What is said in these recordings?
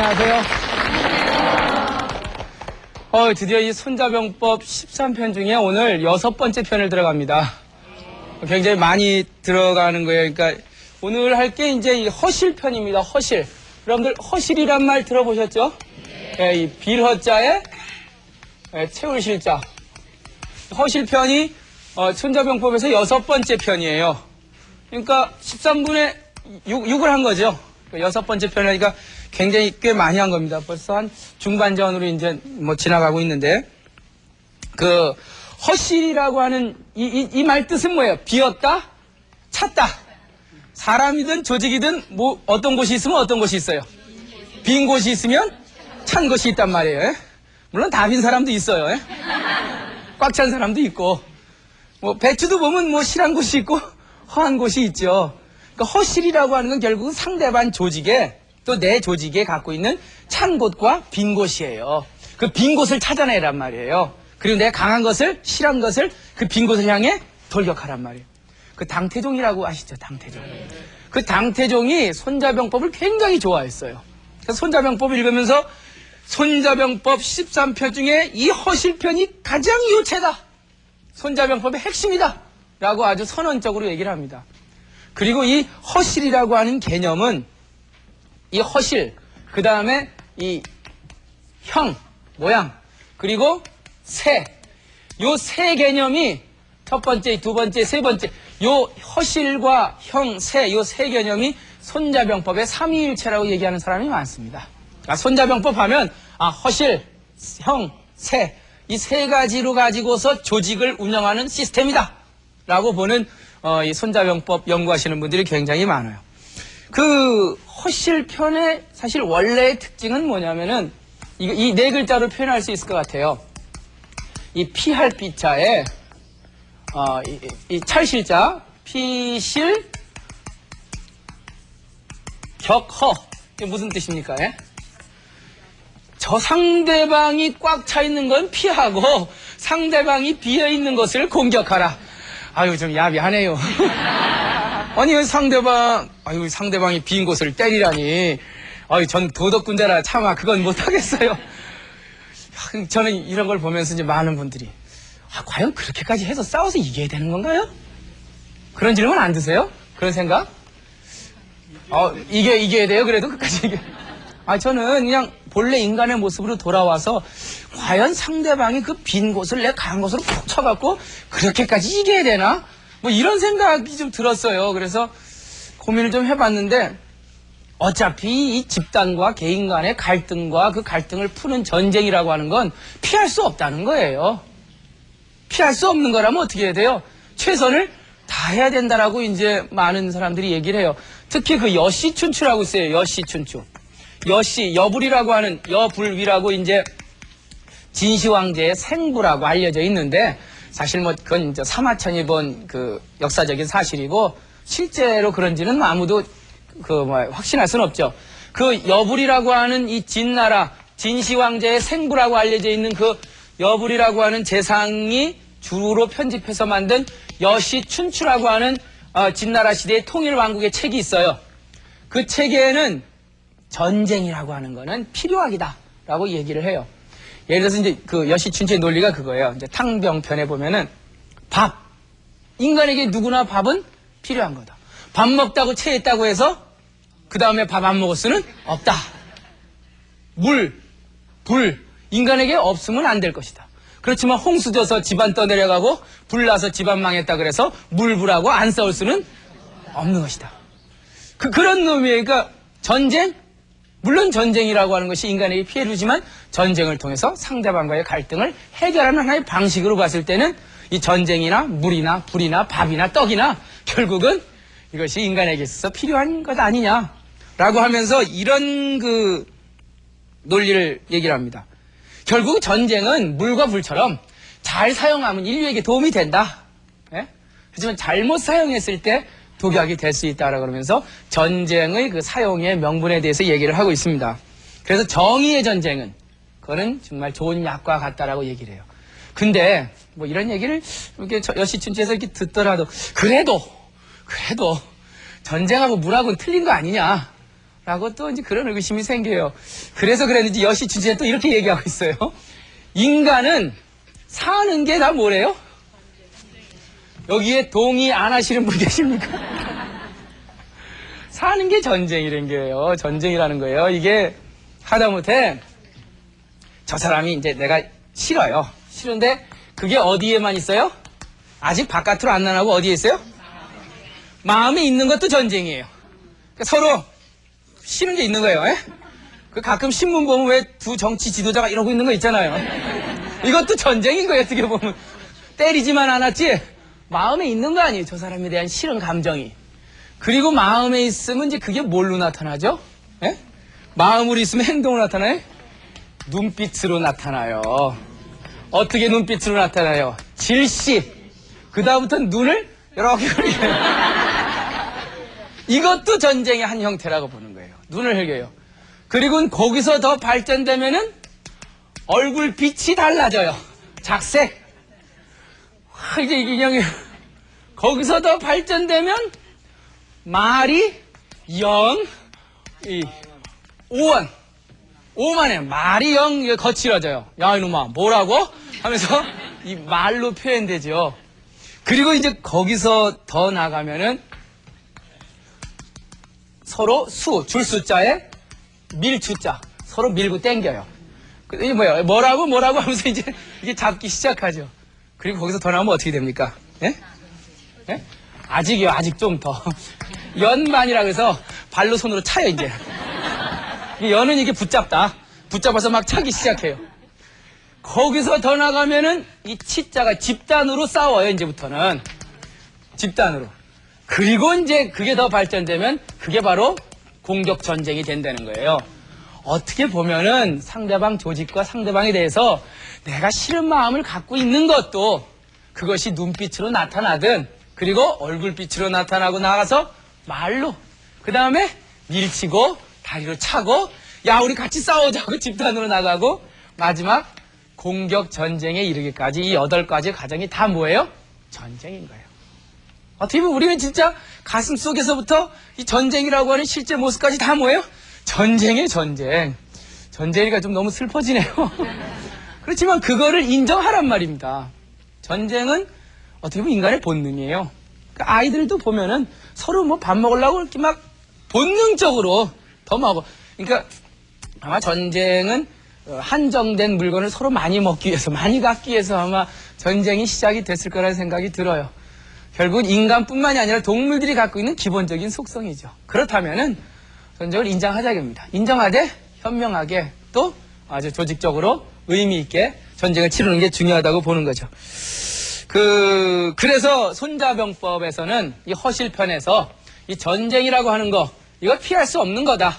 안녕하세요. 드디어 이 손자병법 13편 중에 오늘 6번째 편을 들어갑니다. 굉장히 많이 들어가는 거예요. 그러니까 오늘 할 게 이제 이 허실편입니다. 허실. 여러분들 허실이란 말 들어보셨죠? 네, 이 빌허자에 채울 실자. 허실편이 손자병법에서 6번째 편이에요. 그러니까 13분의 6을 한 거죠. 6번째 편이니까 굉장히 꽤 많이 한 겁니다. 벌써 한 중반전으로 이제 뭐 지나가고 있는데, 그 허실이라고 하는 이 말 뜻은 뭐예요? 비었다, 찼다. 사람이든 조직이든 뭐 어떤 곳이 있으면 어떤 곳이 있어요. 빈 곳이 있으면 찬 곳이 있단 말이에요. 예? 물론 다 빈 사람도 있어요. 예? 꽉 찬 사람도 있고, 뭐 배추도 보면 뭐 실한 곳이 있고 허한 곳이 있죠. 그러니까 허실이라고 하는 건 결국은 상대방 조직에 또 내 조직에 갖고 있는 찬 곳과 빈 곳이에요. 그 빈 곳을 찾아내란 말이에요. 그리고 내 강한 것을, 실한 것을 그 빈 곳을 향해 돌격하란 말이에요. 그 당태종이라고 아시죠? 당태종. 그 당태종이 손자병법을 굉장히 좋아했어요. 그래서 손자병법을 읽으면서 손자병법 13편 중에 이 허실편이 가장 요체다. 손자병법의 핵심이다. 라고 아주 선언적으로 얘기를 합니다. 그리고 이 허실이라고 하는 개념은 이 허실, 그 다음에 이 형, 모양, 그리고 세, 요 세 개념이 첫 번째, 두 번째, 세 번째, 요 허실과 형, 세, 요 세 개념이 손자병법의 삼위일체라고 얘기하는 사람이 많습니다. 손자병법 하면 허실, 형, 세, 이 세 가지로 가지고서 조직을 운영하는 시스템이다 라고 보는 이 손자병법 연구하시는 분들이 굉장히 많아요. 그 허실편의 사실 원래의 특징은 뭐냐면은 이 네 글자로 표현할 수 있을 것 같아요. 이 피할 피자에 이 찰실자 피실 격허, 이게 무슨 뜻입니까? 예? 저 상대방이 꽉 차 있는 건 피하고 상대방이 비어 있는 것을 공격하라. 아유, 좀 야비하네요. 아니, 상대방이 빈 곳을 때리라니. 전 도덕군자라 차마 그건 못하겠어요. 저는 이런 걸 보면서 이제 많은 분들이, 과연 그렇게까지 해서 싸워서 이겨야 되는 건가요? 그런 질문 안 드세요? 그런 생각? 이겨야 돼요? 그래도 끝까지 이겨. 저는 그냥 본래 인간의 모습으로 돌아와서 과연 상대방이 그 빈 곳을 내 강한 곳으로 푹 쳐갖고 그렇게까지 이겨야 되나? 뭐 이런 생각이 좀 들었어요. 그래서 고민을 좀 해봤는데, 어차피 이 집단과 개인 간의 갈등과 그 갈등을 푸는 전쟁이라고 하는 건 피할 수 없다는 거예요. 피할 수 없는 거라면 어떻게 해야 돼요? 최선을 다해야 된다라고 이제 많은 사람들이 얘기를 해요. 특히 그 여시춘추라고 있어요. 여시춘추. 여불이라고 하는, 여불위라고 이제 진시황제의 생부라고 알려져 있는데, 사실 뭐 그건 이제 사마천이 본 그 역사적인 사실이고, 실제로 그런지는 아무도 확신할 수는 없죠. 그 여불이라고 하는 이 진나라, 진시황제의 생부라고 알려져 있는 그 여불이라고 하는 재상이 주로 편집해서 만든 여시춘추라고 하는 진나라 시대의 통일왕국의 책이 있어요. 그 책에는 전쟁이라고 하는 거는 필요하기다라고 얘기를 해요. 예를 들어서 이제 그 여시춘추의 논리가 그거예요. 이제 탕병편에 보면은 인간에게 누구나 밥은 필요한 거다. 밥 먹다고 체했다고 해서 그 다음에 밥 안 먹을 수는 없다. 불, 인간에게 없으면 안 될 것이다. 그렇지만 홍수 져서 집안 떠내려가고 불 나서 집안 망했다 그래서 물불하고 안 싸울 수는 없는 것이다. 그런 놈이에요. 그러니까 물론 전쟁이라고 하는 것이 인간에게 피해를 주지만 전쟁을 통해서 상대방과의 갈등을 해결하는 하나의 방식으로 봤을 때는 이 전쟁이나 물이나 불이나 밥이나 떡이나 결국은 이것이 인간에게 있어서 필요한 것 아니냐라고 하면서 이런 그 논리를 얘기를 합니다. 결국 전쟁은 물과 불처럼 잘 사용하면 인류에게 도움이 된다. 예? 하지만 잘못 사용했을 때 독약이 될 수 있다라고 그러면서 전쟁의 그 사용의 명분에 대해서 얘기를 하고 있습니다. 그래서 정의의 전쟁은 그거는 정말 좋은 약과 같다라고 얘기를 해요. 근데 뭐 이런 얘기를 이렇게 여시춘추에서 이렇게 듣더라도 그래도 전쟁하고 물하고는 틀린 거 아니냐라고 라고 또 이제 그런 의구심이 생겨요. 그래서 그랬는지 여시 주제에 또 이렇게 얘기하고 있어요. 인간은 사는 게 다 뭐래요? 여기에 동의 안 하시는 분 계십니까? 사는 게 전쟁이란 거예요. 전쟁이라는 거예요. 이게 하다못해 저 사람이 이제 내가 싫어요. 싫은데 그게 어디에만 있어요? 아직 바깥으로 안 나가고 어디에 있어요? 마음에 있는 것도 전쟁이에요. 그러니까 서로 싫은 게 있는 거예요. 에? 그 가끔 신문 보면 왜 두 정치 지도자가 이러고 있는 거 있잖아요. 이것도 전쟁인 거예요. 어떻게 보면 때리지만 않았지 마음에 있는 거 아니에요. 저 사람에 대한 싫은 감정이. 그리고 마음에 있으면 이제 그게 뭘로 나타나죠? 에? 마음으로 있으면 행동으로 나타나요? 눈빛으로 나타나요. 어떻게 눈빛으로 나타나요? 질시. 그 다음부터는 눈을 이렇게 흘려요. 이것도 전쟁의 한 형태라고 보는 거예요. 눈을 흘겨요. 그리고 거기서 더 발전되면은 얼굴 빛이 달라져요. 작색. 이제 이게 그냥 거기서 더 발전되면 말이 오원. 오만해. 말이 거칠어져요. 야, 이놈아, 뭐라고? 하면서 이 말로 표현되죠. 그리고 이제 거기서 더 나가면은 서로 줄 숫자에 밀 주자. 서로 밀고 땡겨요. 이게 뭐라고 하면서 이제 이게 잡기 시작하죠. 그리고 거기서 더 나오면 어떻게 됩니까? 예? 예? 아직이요, 아직 좀 더. 연만이라 그래서 발로 손으로 차요, 이제. 연은 이게 붙잡아서 막 차기 시작해요. 거기서 더 나가면은 이 치자가 집단으로 싸워요, 이제부터는. 집단으로. 그리고 이제 그게 더 발전되면 그게 바로 공격 전쟁이 된다는 거예요. 어떻게 보면은 상대방 조직과 상대방에 대해서 내가 싫은 마음을 갖고 있는 것도 그것이 눈빛으로 나타나든 그리고 얼굴빛으로 나타나고 나가서 말로 그 다음에 밀치고 다리로 차고 야 우리 같이 싸우자고 집단으로 나가고 마지막 공격 전쟁에 이르기까지 이 8가지 과정이 다 뭐예요? 전쟁인 거예요. 어떻게 보면 우리는 진짜 가슴 속에서부터 이 전쟁이라고 하는 실제 모습까지 다 뭐예요? 전쟁이에요, 전쟁. 전쟁이가 좀 너무 슬퍼지네요. 그렇지만 그거를 인정하란 말입니다. 전쟁은 어떻게 보면 인간의 본능이에요. 그러니까 아이들도 보면은 서로 뭐 밥 먹으려고 이렇게 막 본능적으로 더 먹어. 그러니까 아마 전쟁은 한정된 물건을 서로 많이 먹기 위해서, 많이 갖기 위해서 아마 전쟁이 시작이 됐을 거라는 생각이 들어요. 결국은 인간뿐만이 아니라 동물들이 갖고 있는 기본적인 속성이죠. 그렇다면은 전쟁을 인정하자입니다. 인정하되 현명하게 또 아주 조직적으로 의미 있게 전쟁을 치르는 게 중요하다고 보는 거죠. 그래서 손자병법에서는 이 허실편에서 이 전쟁이라고 하는 거 이거 피할 수 없는 거다.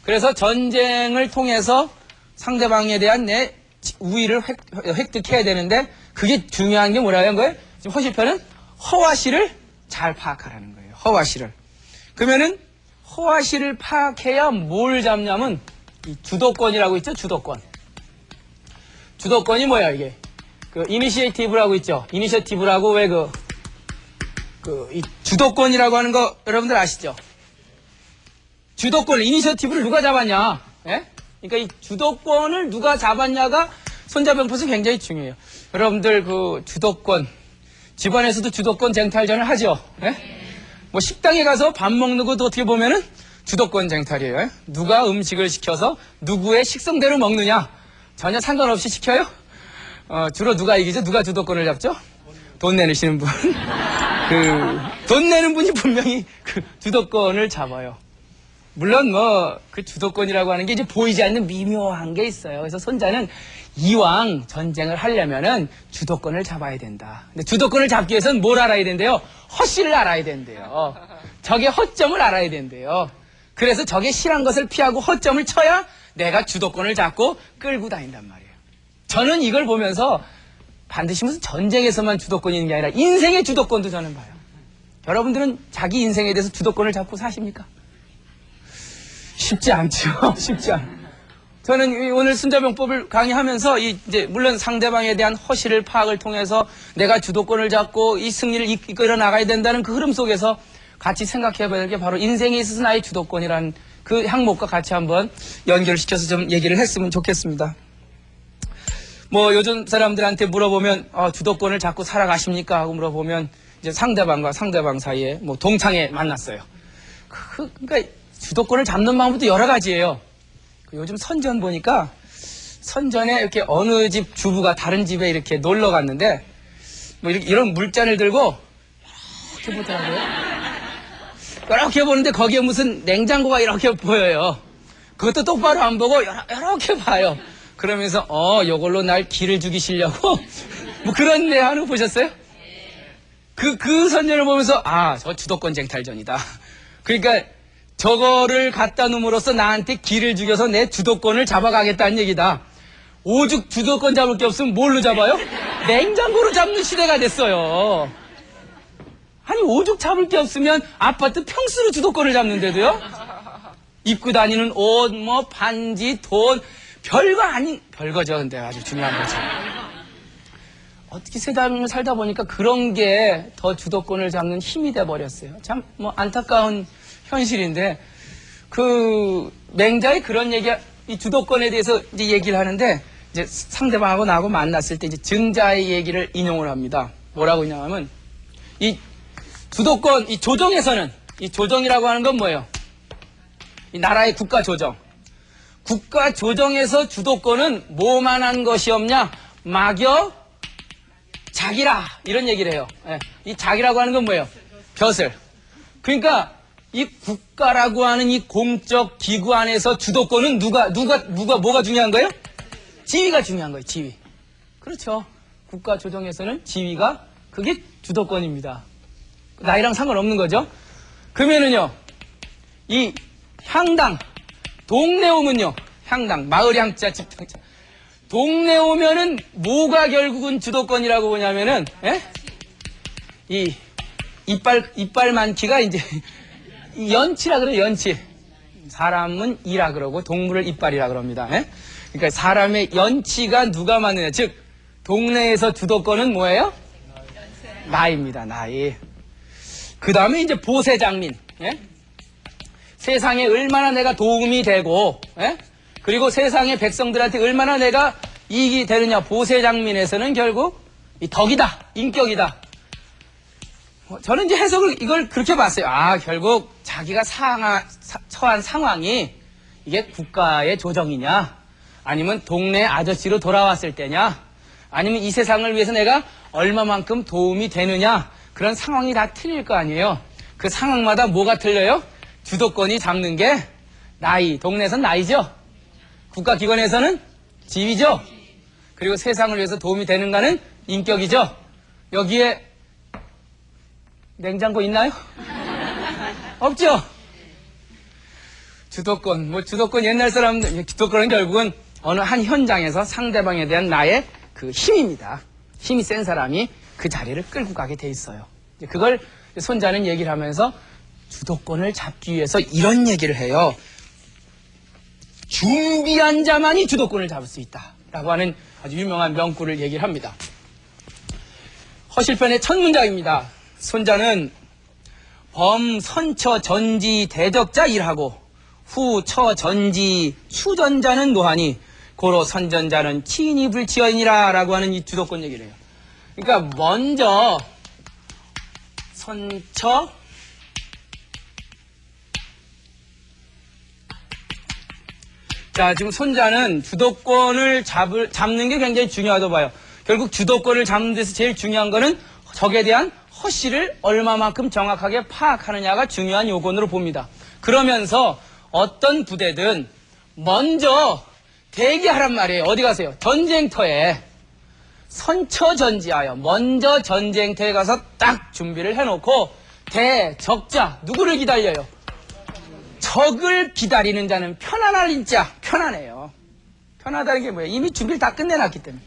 그래서 전쟁을 통해서 상대방에 대한 내 우위를 획득해야 되는데 그게 중요한 게 뭐라는 거예요? 지금 허실편은 허와시를 잘 파악하라는 거예요. 허와시를. 그러면은 허와시를 파악해야 뭘 잡냐면 이 주도권이라고 있죠. 주도권. 주도권이 뭐야 이게? 이니시에이티브라고 있죠. 이니셔티브라고 왜 이 주도권이라고 하는 거 여러분들 아시죠? 주도권, 이니셔티브를 누가 잡았냐? 예? 그러니까 이 주도권을 누가 잡았냐가 손자병법에서 굉장히 중요해요. 여러분들 주도권, 집안에서도 주도권 쟁탈전을 하죠. 예? 뭐 식당에 가서 밥 먹는 것도 어떻게 보면은 주도권 쟁탈이에요. 예? 누가 음식을 시켜서 누구의 식성대로 먹느냐 전혀 상관없이 시켜요. 주로 누가 이기죠? 누가 주도권을 잡죠? 돈 내시는 분. 돈 내는 분이 분명히 주도권을 잡아요. 물론 그 주도권이라고 하는 게 이제 보이지 않는 미묘한 게 있어요. 그래서 손자는 이왕 전쟁을 하려면은 주도권을 잡아야 된다. 근데 주도권을 잡기 위해서는 뭘 알아야 된대요? 허씨를 알아야 된대요. 적의 허점을 알아야 된대요. 그래서 적의 싫어한 것을 피하고 허점을 쳐야 내가 주도권을 잡고 끌고 다닌단 말이에요. 저는 이걸 보면서 반드시 무슨 전쟁에서만 주도권이 있는 게 아니라 인생의 주도권도 저는 봐요. 여러분들은 자기 인생에 대해서 주도권을 잡고 사십니까? 쉽지 않죠. 쉽지 않아요. 저는 오늘 손자병법을 강의하면서 이제 물론 상대방에 대한 허실을 파악을 통해서 내가 주도권을 잡고 이 승리를 이끌어 나가야 된다는 그 흐름 속에서 같이 생각해 봐야 될 게 바로 인생에 있어서 나의 주도권이라는 그 항목과 같이 한번 연결시켜서 좀 얘기를 했으면 좋겠습니다. 뭐 요즘 사람들한테 물어보면 주도권을 잡고 살아가십니까? 하고 물어보면 이제 상대방과 상대방 사이에 뭐 동창회 만났어요. 그러니까 주도권을 잡는 방법도 여러 가지예요. 요즘 선전 보니까 선전에 이렇게 어느 집 주부가 다른 집에 이렇게 놀러 갔는데 뭐 이런 물잔을 들고 이렇게 보더라고요. 이렇게 보는데 거기에 무슨 냉장고가 이렇게 보여요. 그것도 똑바로 안 보고 이렇게 봐요. 그러면서 요걸로 날 기를 죽이시려고 뭐 그런 내한을 보셨어요? 그 선전을 보면서 저 주도권 쟁탈전이다. 그러니까 저거를 갖다 놓음으로써 나한테 기를 죽여서 내 주도권을 잡아가겠다는 얘기다. 오죽 주도권 잡을 게 없으면 뭘로 잡아요? 냉장고로 잡는 시대가 됐어요. 아니 오죽 잡을 게 없으면 아파트 평수로 주도권을 잡는데도요? 입고 다니는 옷, 뭐 반지, 돈 별거 아닌 별거죠. 근데 아주 중요한 거죠. 어떻게 세상을 살다 보니까 그런 게 더 주도권을 잡는 힘이 돼 버렸어요. 참 뭐 안타까운 현실인데 그 맹자의 그런 이 주도권에 대해서 이제 얘기를 하는데 이제 상대방하고 나하고 만났을 때 이제 증자의 얘기를 인용을 합니다. 뭐라고 인용하면 이 주도권 이 조정에서는 이 조정이라고 하는 건 뭐예요? 이 나라의 국가 조정. 국가 조정에서 주도권은 뭐만한 것이 없냐? 막여 자기라 이런 얘기를 해요. 예. 이 자기라고 하는 건 뭐예요? 벼슬. 그러니까 이 국가라고 하는 이 공적 기구 안에서 주도권은 뭐가 중요한 거예요? 지위가 중요한 거예요. 지위. 그렇죠. 국가 조정에서는 지위가 그게 주도권입니다. 나이랑 상관없는 거죠. 그러면은요, 이 향당, 동네 오면요, 향당, 마을 향자, 집 향자. 동네 오면은 뭐가 결국은 주도권이라고 보냐면은, 이 이빨 많기가 이제 연치라 그래요, 연치. 사람은 이라 그러고 동물을 이빨이라 그럽니다. 그러니까 사람의 연치가 누가 맞느냐. 즉, 동네에서 주도권은 뭐예요? 나이입니다, 나이. 그 다음에 이제 보세장민. 세상에 얼마나 내가 도움이 되고, 그리고 세상의 백성들한테 얼마나 내가 이익이 되느냐. 보세장민에서는 결국 이 덕이다, 인격이다. 저는 이제 해석을 이걸 그렇게 봤어요. 결국 자기가 처한 상황이 이게 국가의 조정이냐, 아니면 동네 아저씨로 돌아왔을 때냐, 아니면 이 세상을 위해서 내가 얼마만큼 도움이 되느냐, 그런 상황이 다 틀릴 거 아니에요. 그 상황마다 뭐가 틀려요? 주도권이 잡는 게 나이, 동네에서는 나이죠. 국가기관에서는 지위죠. 그리고 세상을 위해서 도움이 되는가는 인격이죠. 여기에 냉장고 있나요? 없죠? 주도권 옛날 사람들, 주도권은 결국은 어느 한 현장에서 상대방에 대한 나의 그 힘입니다. 힘이 센 사람이 그 자리를 끌고 가게 돼 있어요. 그걸 손자는 얘기를 하면서 주도권을 잡기 위해서 이런 얘기를 해요. 준비한 자만이 주도권을 잡을 수 있다. 라고 하는 아주 유명한 명구를 얘기를 합니다. 허실편의 첫 문장입니다. 손자는 범선처 전지 대적자 일하고 후처 전지 수전자는 노하니 고로 선전자는 친이 불치어이니라 라고 하는 이 주도권 얘기를 해요. 그러니까 먼저 선처 자, 지금 손자는 주도권을 잡는 게 굉장히 중요하다고 봐요. 결국 주도권을 잡는 데서 제일 중요한 거는 적에 대한 허실을 얼마만큼 정확하게 파악하느냐가 중요한 요건으로 봅니다. 그러면서 어떤 부대든 먼저 대기하란 말이에요. 어디 가세요? 전쟁터에 선처전지하여 먼저 전쟁터에 가서 딱 준비를 해놓고 대적자 누구를 기다려요? 적을 기다리는 자는 편안할 자 편안해요. 편하다는 게 뭐예요? 이미 준비를 다 끝내놨기 때문에.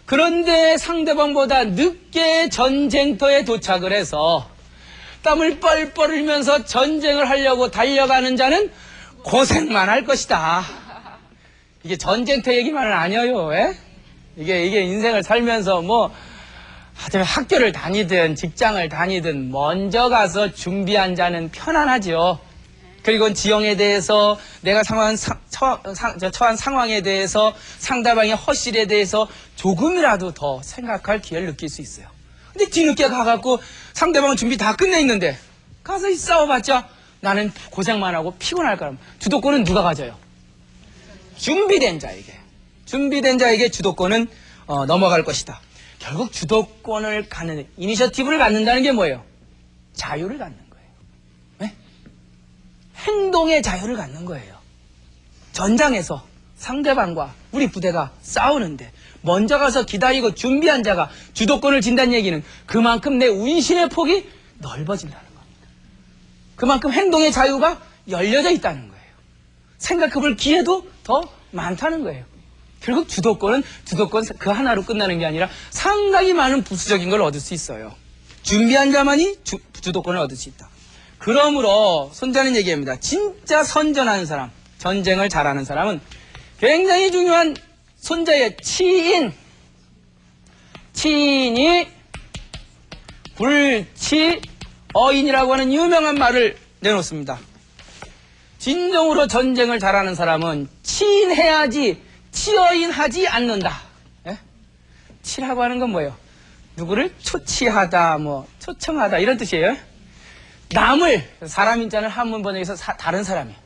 그런데 상대방보다 늦게 전쟁터에 도착을 해서 땀을 뻘뻘 흘리면서 전쟁을 하려고 달려가는 자는 고생만 할 것이다. 이게 전쟁터 얘기만은 아니에요. 이게 인생을 살면서 학교를 다니든 직장을 다니든 먼저 가서 준비한 자는 편안하죠. 그리고 지형에 대해서 내가 처한 상황에 대해서 상대방의 허실에 대해서 조금이라도 더 생각할 기회를 느낄 수 있어요. 근데 뒤늦게 가갖고 상대방은 준비 다 끝내 있는데 가서 싸워봤자 나는 고생만 하고 피곤할 거라. 주도권은 누가 가져요? 준비된 자에게 주도권은 넘어갈 것이다. 결국 주도권을 갖는, 이니셔티브를 갖는다는 게 뭐예요? 자유를 갖는 거예요. 네? 행동의 자유를 갖는 거예요. 전장에서 상대방과 우리 부대가 싸우는데 먼저 가서 기다리고 준비한 자가 주도권을 진다는 얘기는 그만큼 내 운신의 폭이 넓어진다는 겁니다. 그만큼 행동의 자유가 열려져 있다는 거예요. 생각해볼 기회도 더 많다는 거예요. 결국 주도권 그 하나로 끝나는 게 아니라 상당히 많은 부수적인 걸 얻을 수 있어요. 준비한 자만이 주도권을 얻을 수 있다. 그러므로 손자는 얘기합니다. 진짜 선전하는 사람, 전쟁을 잘하는 사람은 굉장히 중요한 손자의 치인이 불치어인이라고 하는 유명한 말을 내놓습니다. 진정으로 전쟁을 잘하는 사람은 치인해야지 치어인하지 않는다. 예? 치라고 하는 건 뭐예요? 누구를 초치하다, 초청하다 이런 뜻이에요. 남을, 사람 인자는 한문 번역에서 다른 사람이에요.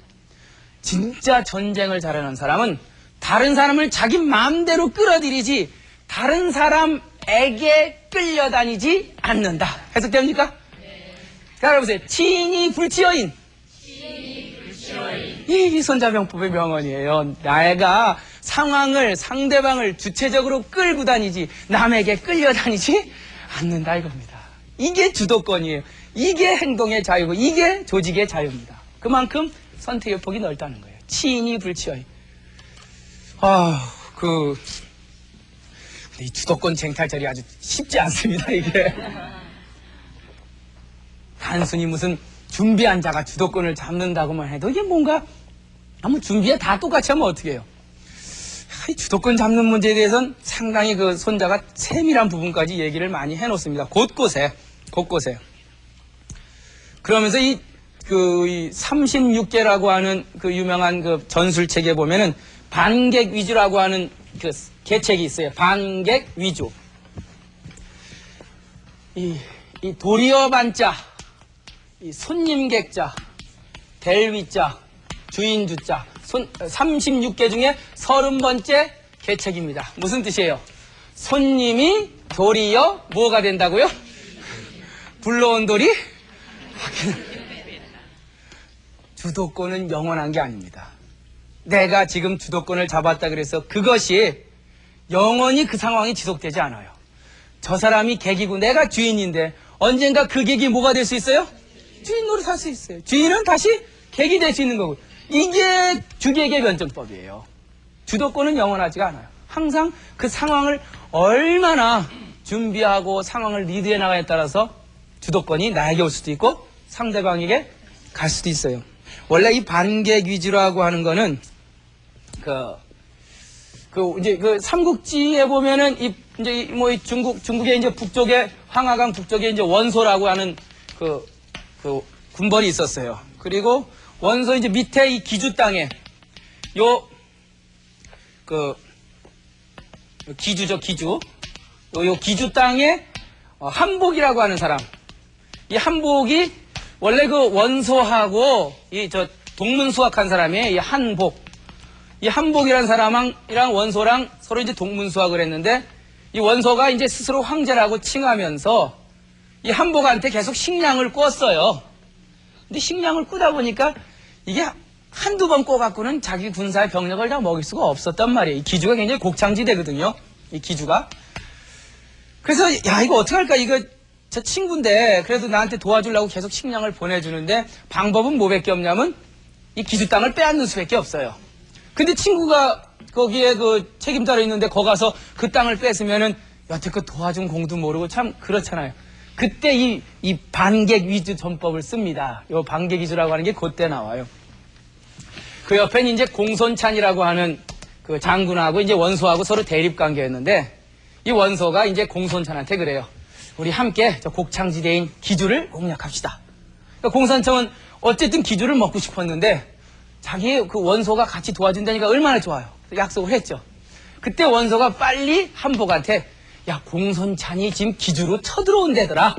진짜 전쟁을 잘하는 사람은 다른 사람을 자기 마음대로 끌어들이지 다른 사람에게 끌려다니지 않는다. 해석됩니까? 네. 자, 여러분들 치인이 불치어인. 이 손자병법의 명언이에요. 내가 상대방을 주체적으로 끌고 다니지 남에게 끌려다니지 않는다 이겁니다. 이게 주도권이에요. 이게 행동의 자유고 이게 조직의 자유입니다. 그만큼 선택의 폭이 넓다는 거예요. 치인이 불치어인. 이 주도권 쟁탈전이 아주 쉽지 않습니다, 이게. 단순히 무슨 준비한 자가 주도권을 잡는다고만 해도 이게 뭔가, 준비에 다 똑같이 하면 어떻게 해요? 이 주도권 잡는 문제에 대해서는 상당히 그 손자가 세밀한 부분까지 얘기를 많이 해놓습니다. 곳곳에. 그러면서 이 36개라고 하는 그 유명한 그 전술책에 보면은 반객 위주라고 하는 그 계책이 있어요. 반객 위주. 이 도리어 반자, 이 손님객자, 델위자, 주인주자, 36개 중에 30번째 계책입니다. 무슨 뜻이에요? 손님이 도리어 뭐가 된다고요? 불러온 돌이 주도권은 영원한 게 아닙니다. 내가 지금 주도권을 잡았다 그래서 그것이 영원히 그 상황이 지속되지 않아요. 저 사람이 객이고 내가 주인인데 언젠가 그 객이 뭐가 될 수 있어요? 주인 노릇할 수 있어요. 주인은 다시 객이 될 수 있는 거고. 이게 주객의 변증법이에요. 주도권은 영원하지가 않아요. 항상 그 상황을 얼마나 준비하고 상황을 리드해 나가냐에 따라서 주도권이 나에게 올 수도 있고 상대방에게 갈 수도 있어요. 원래 이 반객 위주라고 하는 거는 이제 그 삼국지에 보면은 중국의 이제 북쪽에 황하강 북쪽에 이제 원소라고 하는 그 군벌이 있었어요. 그리고 원소 이제 밑에 이 기주 땅에 기주죠, 기주. 요 기주 땅에 한복이라고 하는 사람. 이 한복이 원래 그 원소하고 동문수학한 사람이에요. 이 한복. 이 한복이라는 사람이랑 원소랑 서로 이제 동문수학을 했는데 이 원소가 이제 스스로 황제라고 칭하면서 이 한복한테 계속 식량을 꿨어요. 근데 식량을 꾸다 보니까 이게 한두 번 꿔갖고는 자기 군사의 병력을 다 먹일 수가 없었단 말이에요. 이 기주가 굉장히 곡창지대거든요. 이 기주가. 그래서 이거 어떡할까? 이거 저 친구인데 그래도 나한테 도와주려고 계속 식량을 보내주는데 방법은 뭐밖에 없냐면 이 기주 땅을 빼앗는 수밖에 없어요. 근데 친구가 거기에 그 책임자로 있는데 거 가서 그 땅을 뺏으면은 여태껏 도와준 공도 모르고 참 그렇잖아요. 그때 이 반객 위주 전법을 씁니다. 이 반객 위주라고 하는 게 그때 나와요. 그 옆엔 이제 공손찬이라고 하는 그 장군하고 이제 원소하고 서로 대립 관계였는데 이 원소가 이제 공손찬한테 그래요. 우리 함께 저 곡창지대인 기주를 공략합시다. 그러니까 공산청은 어쨌든 기주를 먹고 싶었는데 자기의 그 원소가 같이 도와준다니까 얼마나 좋아요. 약속을 했죠. 그때 원소가 빨리 한복한테 야, 공손찬이 지금 기주로 쳐들어온대더라.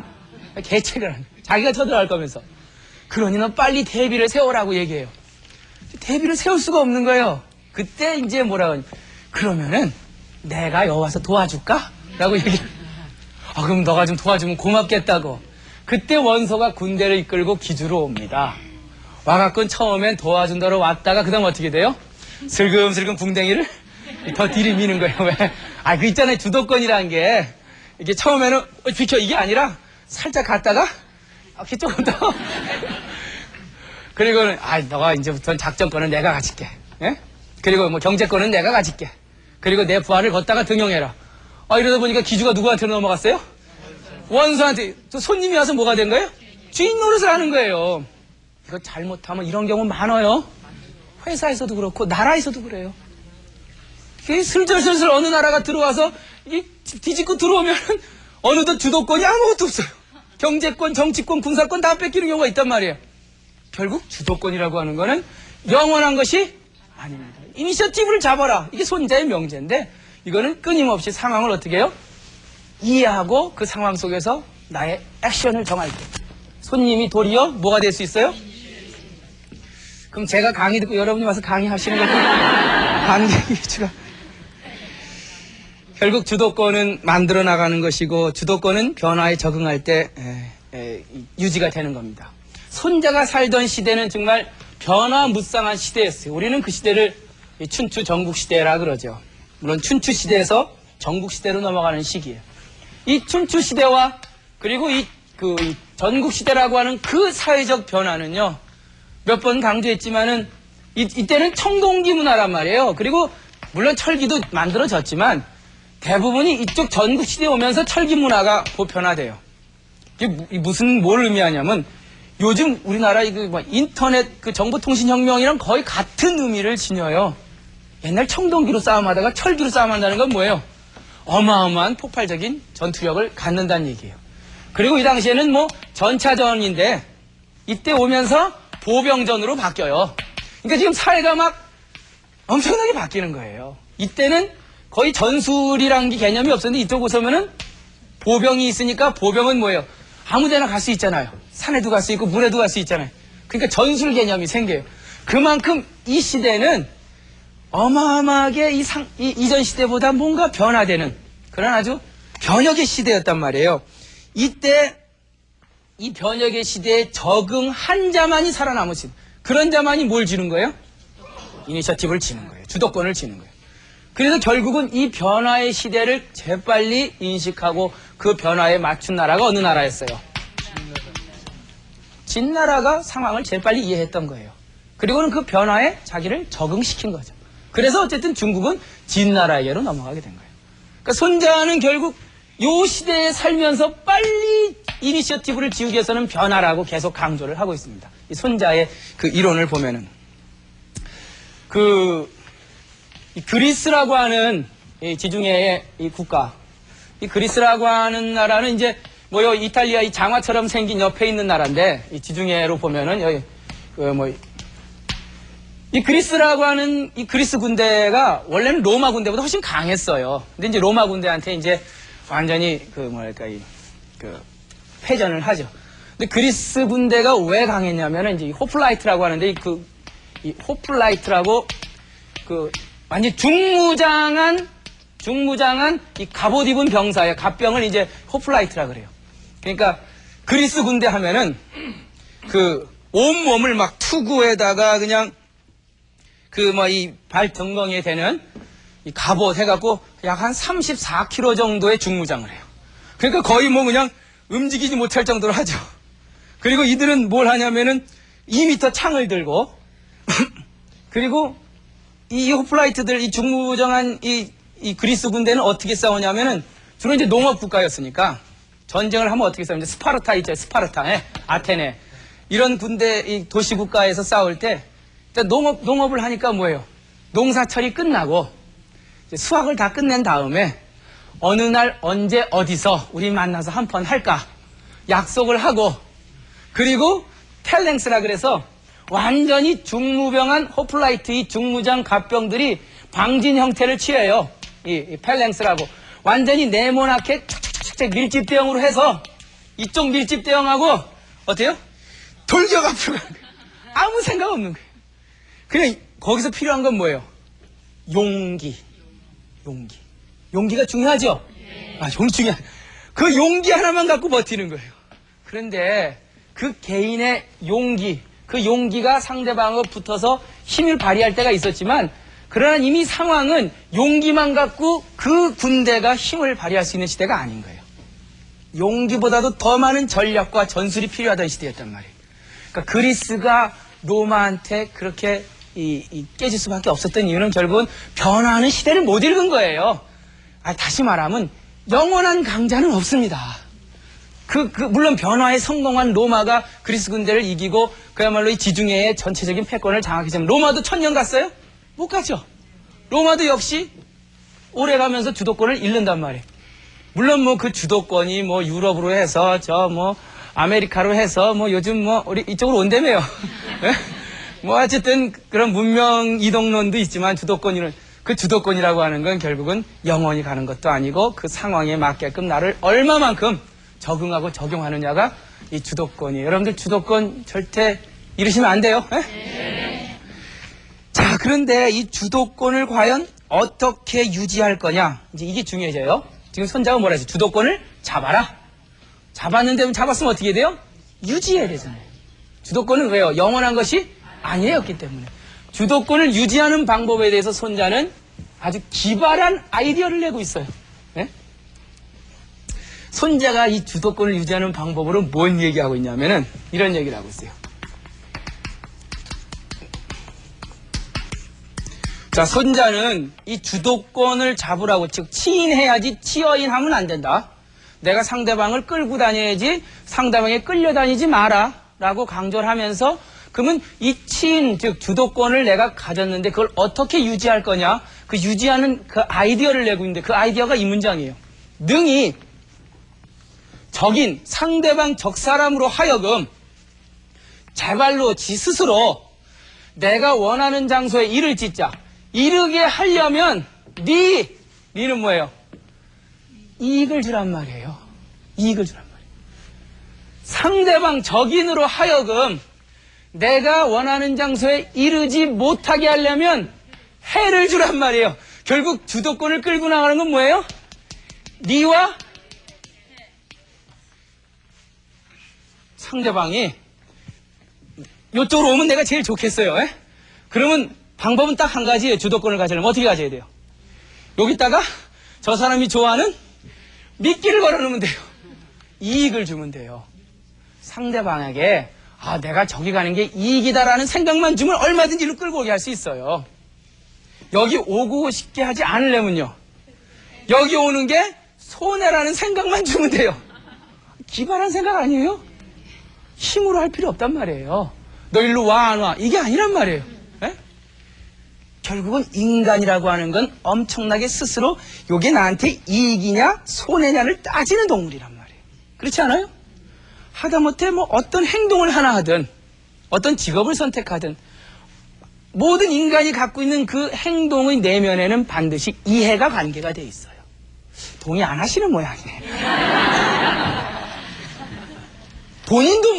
개책을 하는 거예요. 자기가 쳐들어갈 거면서. 그러니 는 빨리 대비를 세우라고 얘기해요. 대비를 세울 수가 없는 거예요. 그때 이제 뭐라고 하냐. 그러면은 내가 여기 와서 도와줄까? 라고 얘기를. 그럼 너가 좀 도와주면 고맙겠다고. 그때 원소가 군대를 이끌고 기주로 옵니다. 와갖고 처음엔 도와준다로 왔다가 그 다음 어떻게 돼요? 슬금슬금 궁뎅이를 더 들이미는 거예요. 왜? 그 있잖아요. 주도권이라는 게 이게 처음에는 비켜 이게 아니라 살짝 갔다가 이렇게 조금 더 그리고는 너가 이제부터는 작전권은 내가 가질게. 예? 그리고 뭐 경제권은 내가 가질게. 그리고 내 부하를 걷다가 등용해라. 이러다 보니까 기주가 누구한테 넘어갔어요? 원수한테. 또 손님이 와서 뭐가 된 거예요? 주인 노릇을 하는 거예요. 이거 잘못하면 이런 경우 많아요. 회사에서도 그렇고 나라에서도 그래요. 슬슬슬슬 어느 나라가 들어와서 뒤집고 들어오면 어느덧 주도권이 아무것도 없어요. 경제권, 정치권, 군사권 다 뺏기는 경우가 있단 말이에요. 결국 주도권이라고 하는 거는 영원한 것이 아닙니다. 이니셔티브를 잡아라. 이게 손자의 명제인데 이거는 끊임없이 상황을 어떻게 해요? 이해하고 그 상황 속에서 나의 액션을 정할 때 손님이 도리어 뭐가 될 수 있어요? 그럼 제가 강의 듣고 여러분이 와서 강의하시는 것도 관객 유치가 결국 주도권은 만들어 나가는 것이고 주도권은 변화에 적응할 때 유지가 되는 겁니다. 손자가 살던 시대는 정말 변화무쌍한 시대였어요. 우리는 그 시대를 춘추 전국시대라 그러죠. 물론 춘추시대에서 전국시대로 넘어가는 시기예요. 이 춘추시대와 그리고 이 전국시대라고 하는 그 사회적 변화는요. 몇 번 강조했지만은 이때는 청동기 문화란 말이에요. 그리고 물론 철기도 만들어졌지만 대부분이 이쪽 전국시대에 오면서 철기 문화가 보편화돼요. 이게 뭘 의미하냐면 요즘 우리나라 인터넷 정보통신혁명이랑 거의 같은 의미를 지녀요. 옛날 청동기로 싸움하다가 철기로 싸움한다는 건 뭐예요? 어마어마한 폭발적인 전투력을 갖는다는 얘기예요. 그리고 이 당시에는 뭐 전차전인데 이때 오면서 보병전으로 바뀌어요. 그러니까 지금 사회가 막 엄청나게 바뀌는 거예요. 이때는 거의 전술이라는 게 개념이 없었는데 이쪽 오서면은 보병이 있으니까 보병은 뭐예요? 아무데나 갈 수 있잖아요. 산에도 갈 수 있고 물에도 갈 수 있잖아요. 그러니까 전술 개념이 생겨요. 그만큼 이 시대는 어마어마하게 이전 시대보다 뭔가 변화되는 그런 아주 변혁의 시대였단 말이에요. 이때 이 변혁의 시대에 적응한 자만이 살아남으신 그런 자만이 뭘 지는 거예요? 이니셔티브를 지는 거예요. 주도권을 지는 거예요. 그래서 결국은 이 변화의 시대를 재빨리 인식하고 그 변화에 맞춘 나라가 어느 나라였어요? 진나라가 상황을 재빨리 이해했던 거예요. 그리고는 그 변화에 자기를 적응시킨 거죠. 그래서 어쨌든 중국은 진나라에게로 넘어가게 된 거예요. 그러니까 손자는 결국 이 시대에 살면서 빨리 이니셔티브를 지우기 위해서는 변화라고 계속 강조를 하고 있습니다. 이 손자의 그 이론을 보면은 이 그리스라고 하는 이 지중해의 이 국가, 이 그리스라고 하는 나라는 이제 뭐요 이탈리아 이 장화처럼 생긴 옆에 있는 나라인데 이 지중해로 보면은 여기 이 그리스라고 하는 이 그리스 군대가 원래는 로마 군대보다 훨씬 강했어요. 근데 이제 로마 군대한테 이제 완전히 패전을 하죠. 근데 그리스 군대가 왜 강했냐면은 이제 이 호플라이트라고 하는데 이 호플라이트라고 완전 중무장한 이 갑옷 입은 병사예요. 갑병을 이제 호플라이트라 그래요. 그러니까 그리스 군대 하면은 온 몸을 막 투구에다가 그냥 이 발 덩덩이에 대는 이 갑옷 해갖고 약 한 34kg 정도의 중무장을 해요. 그러니까 거의 뭐 그냥 움직이지 못할 정도로 하죠. 그리고 이들은 뭘 하냐면은 2m 창을 들고 그리고 이 호플라이트들 이 중무장한 이 그리스 군대는 어떻게 싸우냐면은 주로 이제 농업 국가였으니까 전쟁을 하면 어떻게 싸우냐 스파르타 있죠. 스파르타, 아테네 이런 군대 이 도시 국가에서 싸울 때 농업을 하니까 뭐예요? 농사철이 끝나고 수확을 다 끝낸 다음에 어느 날 언제 어디서 우리 만나서 한판 할까 약속을 하고 그리고 펠랭스라 그래서 완전히 중무병한 호플라이트, 이 중무장 갑병들이 방진 형태를 취해요. 이 펠랭스라고. 완전히 네모나게 착착착착 밀집 대형으로 해서 이쪽 밀집 대형하고 어때요? 돌격 앞으로 가는 거예요. 아무 생각 없는 거예요. 그냥 거기서 필요한 건 뭐예요? 용기. 용기가 중요하죠? 아, 용기 중요해. 그 용기 하나만 갖고 버티는 거예요. 그런데 그 개인의 용기, 그 용기가 상대방하고 붙어서 힘을 발휘할 때가 있었지만, 그러나 이미 상황은 용기만 갖고 그 군대가 힘을 발휘할 수 있는 시대가 아닌 거예요. 용기보다도 더 많은 전략과 전술이 필요하던 시대였단 말이에요. 그러니까 그리스가 로마한테 그렇게 깨질 수밖에 없었던 이유는 결국은 변화하는 시대를 못 읽은 거예요. 다시 말하면 영원한 강자는 없습니다. 물론 변화에 성공한 로마가 그리스 군대를 이기고 그야말로 이 지중해의 전체적인 패권을 장악했지만 로마도 1000년 갔어요? 못 갔죠. 로마도 역시 오래 가면서 주도권을 잃는단 말이에요. 물론 뭐 그 주도권이 뭐 유럽으로 해서 아메리카로 해서 요즘 우리 이쪽으로 온다며요. 뭐 어쨌든 그런 문명 이동론도 있지만 그 주도권이라고 하는 건 결국은 영원히 가는 것도 아니고 그 상황에 맞게끔 나를 얼마만큼 적응하고 적용하느냐가 이 주도권이에요. 여러분들 주도권 절대 잃으시면 안 돼요. 네. 자, 그런데 이 주도권을 과연 어떻게 유지할 거냐? 이제 이게 중요해져요. 지금 손자가 뭐라 했지? 주도권을 잡아라. 잡았는데 잡았으면 어떻게 돼요? 유지해야 되잖아요. 주도권은 왜요? 영원한 것이 아니었기 때문에. 주도권을 유지하는 방법에 대해서 손자는 아주 기발한 아이디어를 내고 있어요. 네? 손자가 이 주도권을 유지하는 방법으로 뭔 얘기하고 있냐면은 이런 얘기를 하고 있어요. 자, 손자는 이 주도권을 잡으라고, 즉 치인해야지 치어인하면 안 된다. 내가 상대방을 끌고 다녀야지 상대방에 끌려다니지 마라 라고 강조를 하면서, 그러면 이 치인, 즉 주도권을 내가 가졌는데 그걸 어떻게 유지할 거냐, 그 유지하는 그 아이디어를 내고 있는데 그 아이디어가 이 문장이에요. 능히 적인 상대방 적사람으로 하여금 제발로 지 스스로 내가 원하는 장소에 이를 짓자. 이르게 하려면 니는 뭐예요? 이익을 주란 말이에요. 이익을 주란 말이에요. 상대방 적인으로 하여금 내가 원하는 장소에 이르지 못하게 하려면 해를 주란 말이에요. 결국 주도권을 끌고 나가는 건 뭐예요? 니와 상대방이 이쪽으로 오면 내가 제일 좋겠어요. 에? 그러면 방법은 딱 한 가지예요. 주도권을 가지려면 어떻게 가져야 돼요? 여기다가 저 사람이 좋아하는 미끼를 걸어놓으면 돼요. 이익을 주면 돼요. 상대방에게 내가 저기 가는 게 이익이다라는 생각만 주면 얼마든지 이를 끌고 오게 할 수 있어요. 여기 오고 싶게 하지 않으려면요, 여기 오는 게 손해라는 생각만 주면 돼요. 기발한 생각 아니에요? 힘으로 할 필요 없단 말이에요. 너 일로 와, 안 와, 이게 아니란 말이에요. 에? 결국은 인간이라고 하는 건 엄청나게 스스로 이게 나한테 이익이냐 손해냐를 따지는 동물이란 말이에요. 그렇지 않아요? 하다못해 어떤 행동을 하나 하든 어떤 직업을 선택하든 모든 인간이 갖고 있는 그 행동의 내면에는 반드시 이해가 관계가 돼 있어요. 동의 안 하시는 모양이네. 본인도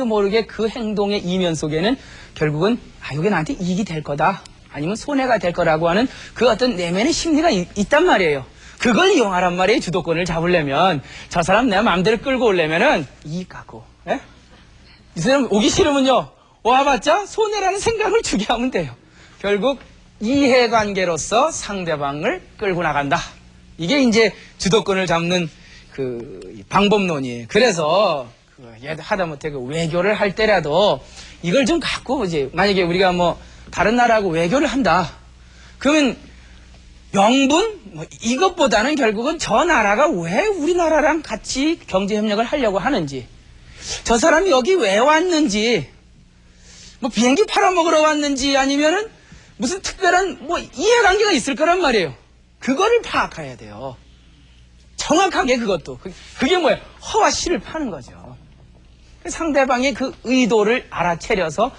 모르게 그 행동의 이면 속에는 결국은 이게 나한테 이익이 될 거다, 아니면 손해가 될 거라고 하는 그 어떤 내면의 심리가 있단 말이에요. 그걸 이용하란 말이에요. 주도권을 잡으려면. 저 사람 내가 마음대로 끌고 오려면은 이익 갖고. 예? 이 사람 오기 싫으면요, 와봤자 손해라는 생각을 주게 하면 돼요. 결국 이해관계로서 상대방을 끌고 나간다. 이게 이제 주도권을 잡는 그 방법론이에요. 그래서 하다못해 그 외교를 할 때라도 이걸 좀 갖고 이제 만약에 우리가 다른 나라하고 외교를 한다. 그러면 명분 이것보다는 결국은 저 나라가 왜 우리나라랑 같이 경제 협력을 하려고 하는지, 저 사람이 여기 왜 왔는지, 비행기 팔아먹으러 왔는지, 아니면은 무슨 특별한 이해관계가 있을 거란 말이에요. 그거를 파악해야 돼요. 정확하게 그것도. 그게 뭐예요? 허와 실을 파는 거죠. 상대방의 그 의도를 알아채려서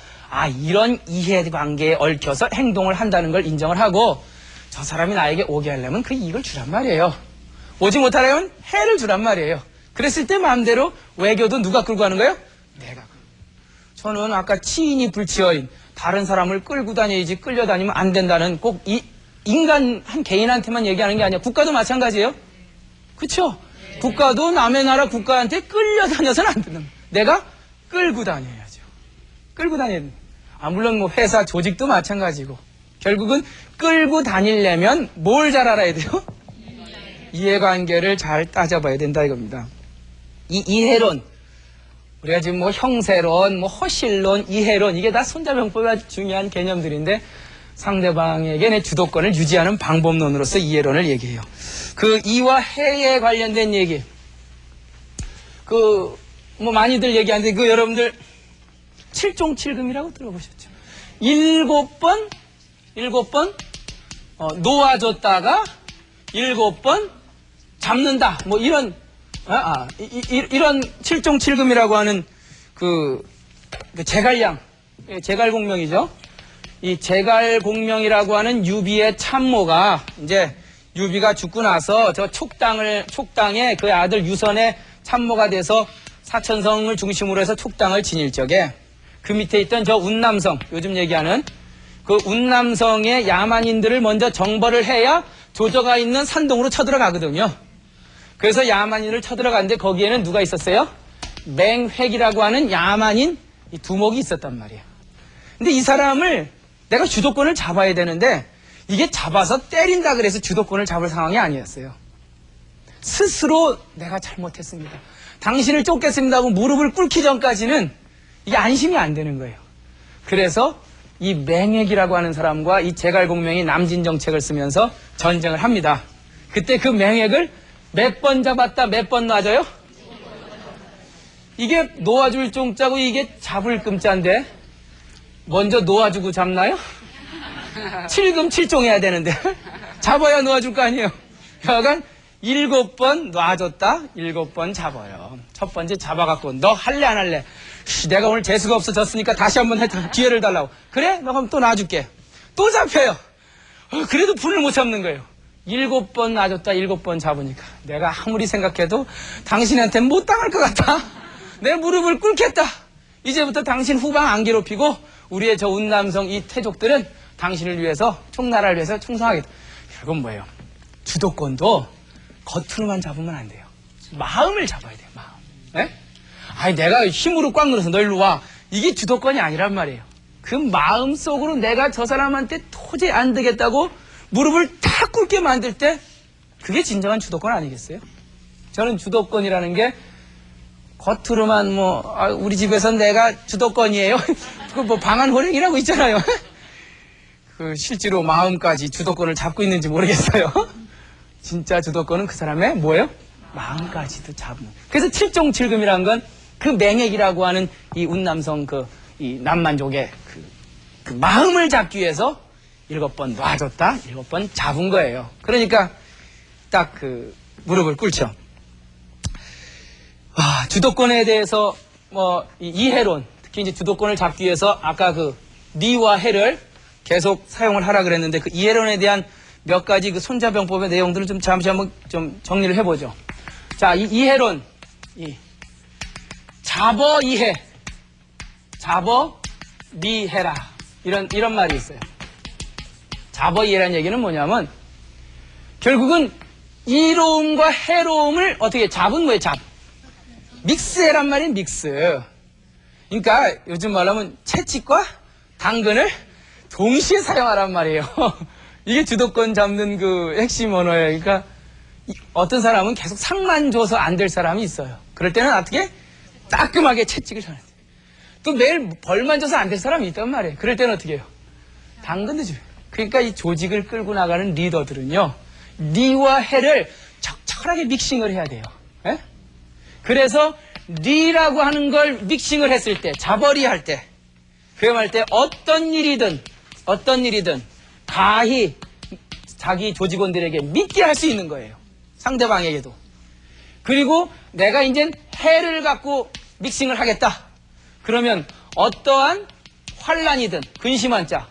이런 이해관계에 얽혀서 행동을 한다는 걸 인정을 하고 저 사람이 나에게 오게 하려면 그 이익을 주란 말이에요. 오지 못하려면 해를 주란 말이에요. 그랬을 때 마음대로 외교도 누가 끌고 가는 거예요? 내가. 저는 아까 치인이 불치어인 다른 사람을 끌고 다녀야지 끌려다니면 안 된다는 꼭 이 인간 한 개인한테만 얘기하는 게 아니야. 국가도 마찬가지예요. 그렇죠? 국가도 남의 나라 국가한테 끌려다녀서는 안 된다. 내가 끌고 다녀야죠. 끌고 다녀야 돼. 물론 뭐 회사 조직도 마찬가지고 결국은 끌고 다니려면 뭘 잘 알아야 돼요? 이해관계를 잘 따져봐야 된다 이겁니다. 이 이해론, 우리가 지금 뭐 형세론, 뭐 허실론, 이해론 이게 다 손자병법이 아주 중요한 개념들인데 상대방에게 내 주도권을 유지하는 방법론으로서 이해론을 얘기해요. 그 이와 해에 관련된 얘기, 뭐 많이들 얘기하는데 여러분들 7종 7금이라고 들어보셨죠? 7번 놓아줬다가 7번 잡는다. 뭐 이런 이런 7종 7금이라고 하는 그 제갈량, 제갈공명이죠. 이 제갈공명이라고 하는 유비의 참모가 이제 유비가 죽고 나서 저 촉당의 그 아들 유선의 참모가 돼서 사천성을 중심으로 해서 촉당을 지닐 적에 그 밑에 있던 저 운남성, 요즘 얘기하는 그 운남성의 야만인들을 먼저 정벌을 해야 조조가 있는 산동으로 쳐들어가거든요. 그래서 야만인을 쳐들어갔는데 거기에는 누가 있었어요? 맹획이라고 하는 야만인 이 두목이 있었단 말이에요. 근데 이 사람을 내가 주도권을 잡아야 되는데 이게 잡아서 때린다 그래서 주도권을 잡을 상황이 아니었어요. 스스로 내가 잘못했습니다. 당신을 쫓겠습니다 하고 무릎을 꿇기 전까지는 이게 안심이 안 되는 거예요. 그래서 이 맹획이라고 하는 사람과 이 제갈공명이 남진정책을 쓰면서 전쟁을 합니다. 그때 그 맹획을 몇 번 잡았다 몇 번 놔줘요? 이게 놓아줄 종자고 이게 잡을 금자인데 먼저 놓아주고 잡나요? 7금 7종 해야 되는데 잡아야 놓아줄 거 아니에요. 여간 7번 놔줬다 7번 잡아요. 첫 번째 잡아갖고 너 할래 안 할래? 내가 오늘 재수가 없어졌으니까 다시 한번 기회를 달라고. 그래? 너 그럼 또 놔줄게. 또 잡혀요. 그래도 불을 못 잡는 거예요. 7번 놔줬다 7번 잡으니까 내가 아무리 생각해도 당신한테 못 당할 것 같아. 내 무릎을 꿇겠다. 이제부터 당신 후방 안 괴롭히고 우리의 저 운남성 이 태족들은 당신을 위해서 총나라를 위해서 충성하겠다. 이건 뭐예요? 주도권도 겉으로만 잡으면 안 돼요. 마음을 잡아야 돼요. 마음. 네? 내가 힘으로 꽉 눌러서 너 일로 와. 이게 주도권이 아니란 말이에요. 그 마음속으로 내가 저 사람한테 도저히 안 되겠다고 무릎을 탁 꿇게 만들 때 그게 진정한 주도권 아니겠어요? 저는 주도권이라는 게 겉으로만 우리 집에선 내가 주도권이에요. 그 뭐 방한 호랭이라고 있잖아요. 그 실제로 마음까지 주도권을 잡고 있는지 모르겠어요. 진짜 주도권은 그 사람의 뭐예요? 마음까지도 잡는. 그래서 7종 7금이라는 건 그 맹획이라고 하는 이 운남성 이 남만족의 그 마음을 잡기 위해서 7번 놔줬다 7번 잡은 거예요. 그러니까 딱 그 무릎을 꿇죠. 주도권에 대해서 이 이해론, 특히 이제 주도권을 잡기 위해서 아까 그 니와 해를 계속 사용을 하라 그랬는데 그 이해론에 대한 몇 가지 그 손자병법의 내용들을 좀 잠시 한번 좀 정리를 해보죠. 자, 이 이해론, 잡어 이해, 잡어 니해라 이런 말이 있어요. 잡어 이해라는 얘기는 뭐냐면 결국은 이로움과 해로움을 어떻게 잡은 거예요. 믹스해란 말이에요. 믹스. 그러니까 요즘 말하면 채찍과 당근을 동시에 사용하란 말이에요. 이게 주도권 잡는 그 핵심 언어예요. 그러니까 어떤 사람은 계속 상만 줘서 안 될 사람이 있어요. 그럴 때는 어떻게? 따끔하게 채찍을 쳐야 돼요. 또 매일 벌만 줘서 안 될 사람이 있단 말이에요. 그럴 때는 어떻게 해요? 당근도 줘요. 그러니까 이 조직을 끌고 나가는 리더들은요. 니와 해를 적절하게 믹싱을 해야 돼요. 에? 그래서 리라고 하는 걸 믹싱을 했을 때, 자버리 할 때, 그말 때 어떤 일이든 가히 자기 조직원들에게 믿게 할 수 있는 거예요. 상대방에게도. 그리고 내가 이젠 해를 갖고 믹싱을 하겠다. 그러면 어떠한 환란이든 근심한 자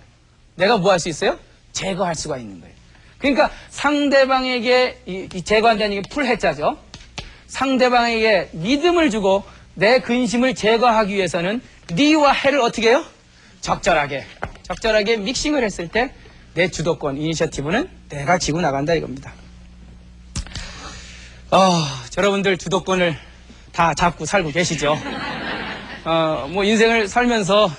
내가 뭐 할 수 있어요? 제거할 수가 있는 거예요. 그러니까 상대방에게 이 제거한다는 게 풀해자죠. 상대방에게 믿음을 주고 내 근심을 제거하기 위해서는 니와 해를 어떻게 해요? 적절하게 믹싱을 했을 때 내 주도권, 이니셔티브는 내가 지고 나간다 이겁니다. 여러분들 주도권을 다 잡고 살고 계시죠? 뭐 인생을 살면서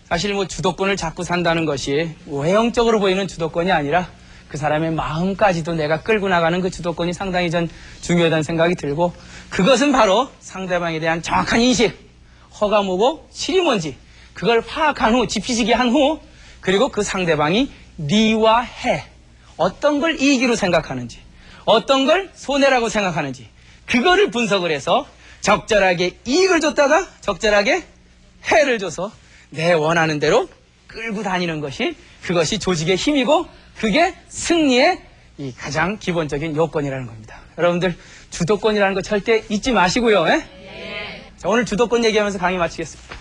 사실 뭐 주도권을 잡고 산다는 것이 외형적으로 보이는 주도권이 아니라 그 사람의 마음까지도 내가 끌고 나가는 그 주도권이 상당히 전 중요하다는 생각이 들고, 그것은 바로 상대방에 대한 정확한 인식, 허가 뭐고 실이 뭔지 그걸 파악한 후, 지피지기 한 후, 그리고 그 상대방이 니와 해, 어떤 걸 이익으로 생각하는지, 어떤 걸 손해라고 생각하는지, 그거를 분석을 해서 적절하게 이익을 줬다가 적절하게 해를 줘서 내 원하는 대로 끌고 다니는 것이, 그것이 조직의 힘이고 그게 승리의 이 가장 기본적인 요건이라는 겁니다. 여러분들 주도권이라는 거 절대 잊지 마시고요. 자, 오늘 주도권 얘기하면서 강의 마치겠습니다.